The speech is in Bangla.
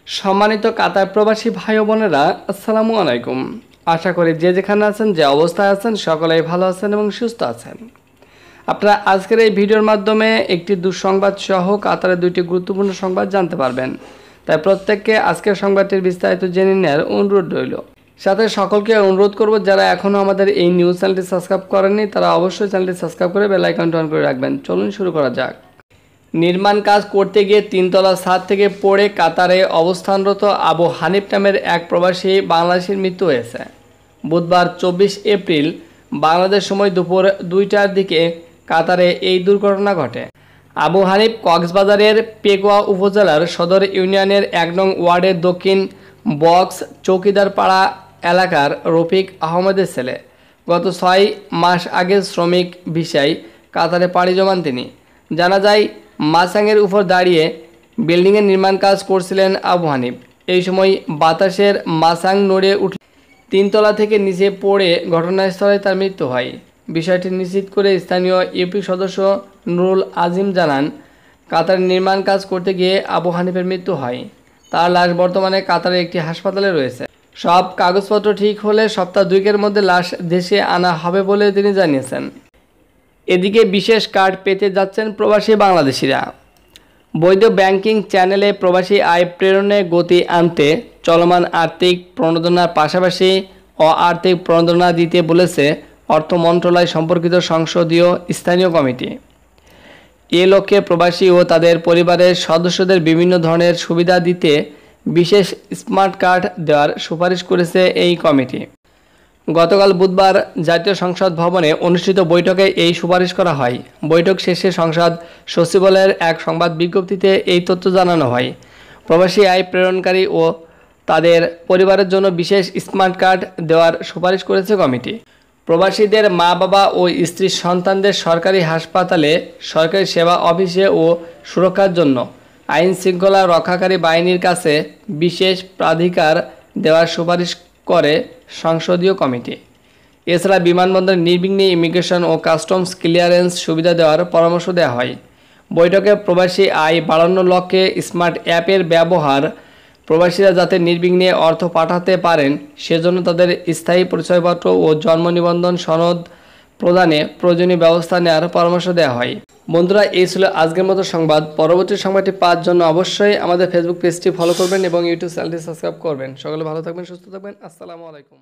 সম্মানিত কাতার প্রবাসী ভাই ও বোনেরা, আসসালামু আলাইকুম। আশা করি যে যেখানে আছেন, যে অবস্থায় আছেন, সকলেই ভালো আছেন এবং সুস্থ আছেন। আপনারা আজকের এই ভিডিওর মাধ্যমে একটি দুঃসংবাদ সহ কাতারের দুইটি গুরুত্বপূর্ণ সংবাদ জানতে পারবেন। তাই প্রত্যেককে আজকের সংবাদটির বিস্তারিত জেনে নেওয়ার অনুরোধ রইল। সাথে সকলকে অনুরোধ করব, যারা এখনও আমাদের এই নিউজ চ্যানেলটি সাবস্ক্রাইব করেননি তারা অবশ্যই চ্যানেলটি সাবস্ক্রাইব করে বেল আইকনটি অন করে রাখবেন। চলুন শুরু করা যাক। নির্মাণ কাজ করতে গিয়ে তিনতলা ছাদ থেকে পড়ে কাতারে অবস্থানরত আবু হানিফ নামের এক প্রবাসী বাংলাদেশির মৃত্যু হয়েছে। বুধবার 24 এপ্রিল বাংলাদেশ সময় দুপুর 2টার দিকে কাতারে এই দুর্ঘটনা ঘটে। আবু হানিফ কক্সবাজারের পেকুয়া উপজেলার সদর ইউনিয়নের 1 নং ওয়ার্ডের দক্ষিণ বক্স চৌকিদারপাড়া এলাকার রফিক আহমেদের ছেলে। গত 6 মাস আগে শ্রমিক ভিসায় কাতারে পাড়ি জমান তিনি। জানা যায়, মাসাংয়ের উপর দাঁড়িয়ে বিল্ডিংয়ের নির্মাণ কাজ করছিলেন আবু হানিফ। এই সময় বাতাসের মাসাং নড়ে উঠে তিনতলা থেকে নিচে পড়ে ঘটনাস্থলে তার মৃত্যু হয়। বিষয়টি নিশ্চিত করে স্থানীয় ইউপি সদস্য নুরুল আজিম জানান, কাতারে নির্মাণ কাজ করতে গিয়ে আবু হানিফের মৃত্যু হয়। তার লাশ বর্তমানে কাতারের একটি হাসপাতালে রয়েছে। সব কাগজপত্র ঠিক হলে সপ্তাহ 2 মধ্যে লাশ দেশে আনা হবে বলে তিনি জানিয়েছেন। এদিকে বিশেষ কার্ড পেতে যাচ্ছেন প্রবাসী বাংলাদেশিরা। বৈধ ব্যাংকিং চ্যানেলে প্রবাসী আয় প্রেরণে গতি আনতে চলমান আর্থিক প্রণোদনার পাশাপাশি অআর্থিক প্রণোদনা দিতে বলেছে অর্থ মন্ত্রণালয় সম্পর্কিত সংসদীয় স্থানীয় কমিটি। এ লক্ষ্যে প্রবাসী ও তাদের পরিবারের সদস্যদের বিভিন্ন ধরনের সুবিধা দিতে বিশেষ স্মার্ট কার্ড দেওয়ার সুপারিশ করেছে এই কমিটি। গতকাল বুধবার জাতীয় সংসদ ভবনে অনুষ্ঠিত বৈঠকে এই সুপারিশ করা হয়। বৈঠক শেষে সংসদ সচিবালয়ের এক সংবাদ বিজ্ঞপ্তিতে এই তথ্য জানানো হয়। প্রবাসী আয় প্রেরণকারী ও তাদের পরিবারের জন্য বিশেষ স্মার্ট কার্ড দেওয়ার সুপারিশ করেছে কমিটি। প্রবাসীদের মা বাবা ও স্ত্রী সন্তানদের সরকারি হাসপাতালে, সরকারি সেবা অফিসে ও সুরক্ষার জন্য আইন শৃঙ্খলা রক্ষাকারী বাহিনীর কাছে বিশেষ প্রাধিকার দেওয়ার সুপারিশ করে সংসদীয় কমিটি। এছাড়া বিমানবন্দর নির্বিঘ্নে ইমিগ্রেশন ও কাস্টমস ক্লিয়ারেন্স সুবিধা দেওয়ার পরামর্শ দেওয়া হয়। বৈঠকে প্রবাসী আয় বাড়ানোর লক্ষ্যে স্মার্ট অ্যাপের ব্যবহার, প্রবাসীরা যাতে নির্বিঘ্নে অর্থ পাঠাতে পারেন সেজন্য তাদের স্থায়ী পরিচয়পত্র ও জন্ম নিবন্ধন সনদ প্রদানে প্রয়োজনীয় ব্যবস্থা নেওয়ার পরামর্শ দেওয়া হয়। বন্ধুরা, এই ছিল আজকের মতো সংবাদ। পরবর্তী সংবাদটি পাওয়ার জন্য অবশ্যই আমাদের ফেসবুক পেজটি ফলো করবেন এবং ইউটিউব চ্যানেলটি সাবস্ক্রাইব করবেন। সকলে ভালো থাকবেন, সুস্থ থাকবেন। আসসালামু আলাইকুম।